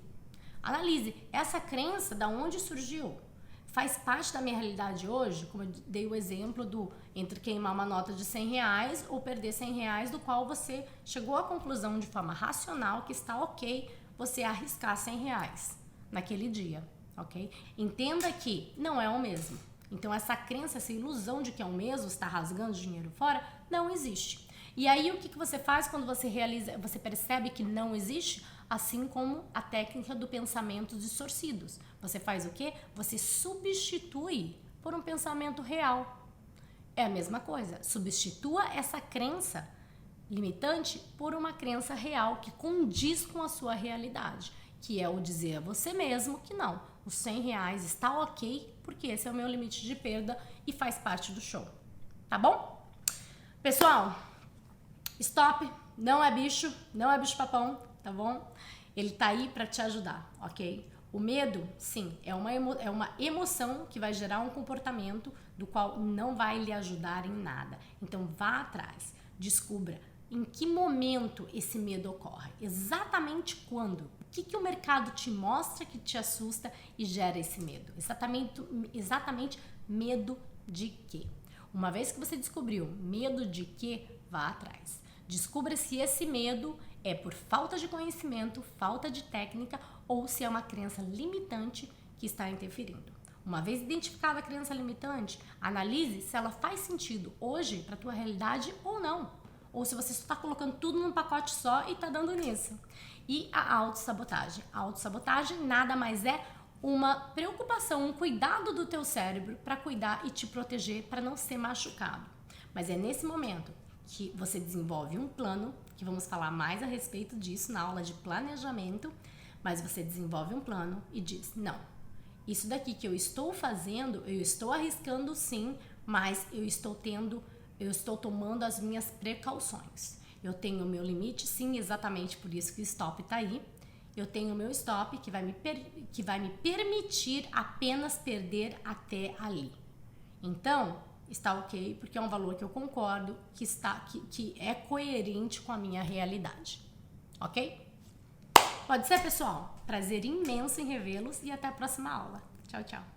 Analise essa crença, da onde surgiu. Faz parte da minha realidade hoje, como eu dei o exemplo entre queimar uma nota de R$100 ou perder R$100, do qual você chegou à conclusão de forma racional que está ok você arriscar R$100 naquele dia. ok? Entenda que não é o mesmo. Então essa crença, essa ilusão de que é o mesmo, está rasgando dinheiro fora, não existe. E aí o que você faz quando você você percebe que não existe? Assim como a técnica do pensamento distorcidos. Você faz o quê? Você substitui por um pensamento real. É a mesma coisa. Substitua essa crença limitante por uma crença real que condiz com a sua realidade, que é o dizer a você mesmo que não, os R$100 está ok, porque esse é o meu limite de perda e faz parte do show. Tá bom? Pessoal, stop não é bicho papão, tá bom? Ele tá aí para te ajudar, ok? O medo, sim, é uma emoção que vai gerar um comportamento do qual não vai lhe ajudar em nada. Então vá atrás, descubra em que momento esse medo ocorre, exatamente quando, o que o mercado te mostra que te assusta e gera esse medo, exatamente medo de quê? Uma vez que você descobriu medo de quê, vá atrás. Descubra se esse medo é por falta de conhecimento, falta de técnica ou se é uma crença limitante que está interferindo. Uma vez identificada a crença limitante, analise se ela faz sentido hoje para a tua realidade ou não. Ou se você está colocando tudo num pacote só e está dando nisso. E a autossabotagem. A autossabotagem nada mais é uma preocupação, um cuidado do teu cérebro para cuidar e te proteger para não ser machucado. Mas é nesse momento que você desenvolve um plano, que vamos falar mais a respeito disso na aula de planejamento, mas você desenvolve um plano e diz, não, isso daqui que eu estou fazendo, eu estou arriscando sim, mas eu estou tomando as minhas precauções. Eu tenho o meu limite, sim, exatamente por isso que o stop está aí. Eu tenho o meu stop que vai me permitir apenas perder até ali. Então, está ok, porque é um valor que eu concordo, que é coerente com a minha realidade. Ok? Pode ser, pessoal? Prazer imenso em revê-los e até a próxima aula. Tchau, tchau.